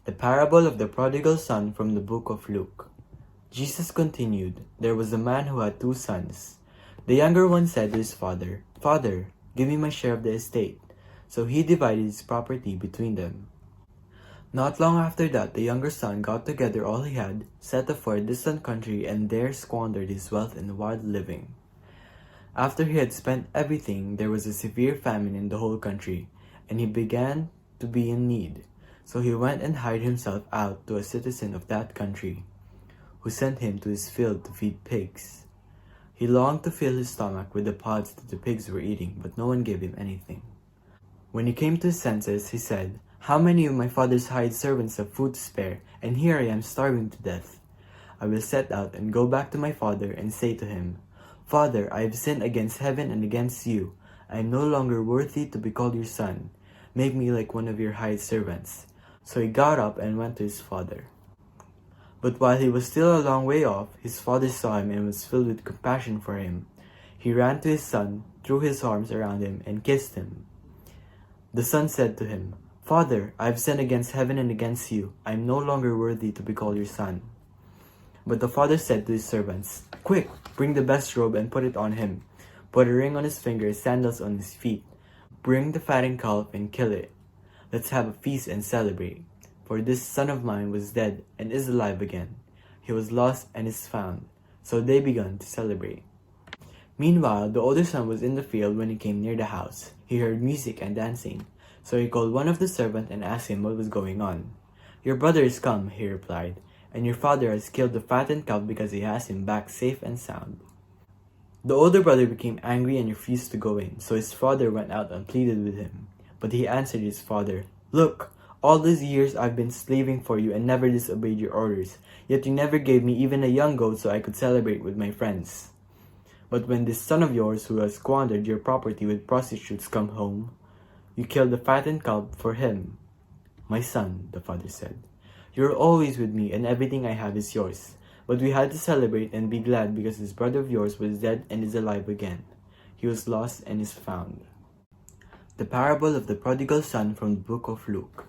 The parable of the prodigal son from the book of Luke. Jesus continued, "There was a man who had 2 sons. The younger one said to his father, 'Father, give me my share of the estate.' So he divided his property between them. Not long after that, the younger son got together all he had, set off for a distant country, and there squandered his wealth in wild living. After he had spent everything, there was a severe famine in the whole country, and he began to be in need. So he went and hired himself out to a citizen of that country, who sent him to his field to feed pigs. He longed to fill his stomach with the pods that the pigs were eating, but no one gave him anything. When he came to his senses, he said, 'How many of my father's hired servants have food to spare, and here I am starving to death? I will set out and go back to my father and say to him, Father, I have sinned against heaven and against you. I am no longer worthy to be called your son. Make me like one of your hired servants.' So he got up and went to his father. But while he was still a long way off, his father saw him and was filled with compassion for him. He ran to his son, threw his arms around him, and kissed him. The son said to him, 'Father, I have sinned against heaven and against you. I am no longer worthy to be called your son.' But the father said to his servants, 'Quick, bring the best robe and put it on him. Put a ring on his finger, sandals on his feet. Bring the fattened calf and kill it. Let's have a feast and celebrate. For this son of mine was dead and is alive again. He was lost and is found.' So they began to celebrate. Meanwhile, the older son was in the field when he came near the house. He heard music and dancing. So he called one of the servants and asked him what was going on. 'Your brother is come,' he replied, 'and your father has killed the fattened calf because he has him back safe and sound.' The older brother became angry and refused to go in. So his father went out and pleaded with him. But he answered his father, 'Look, all these years I've been slaving for you and never disobeyed your orders. Yet you never gave me even a young goat so I could celebrate with my friends. But when this son of yours who has squandered your property with prostitutes come home, you killed the fattened calf for him.' 'My son,' the father said, 'you are always with me and everything I have is yours. But we had to celebrate and be glad because this brother of yours was dead and is alive again. He was lost and is found.'" The parable of the prodigal son from the book of Luke.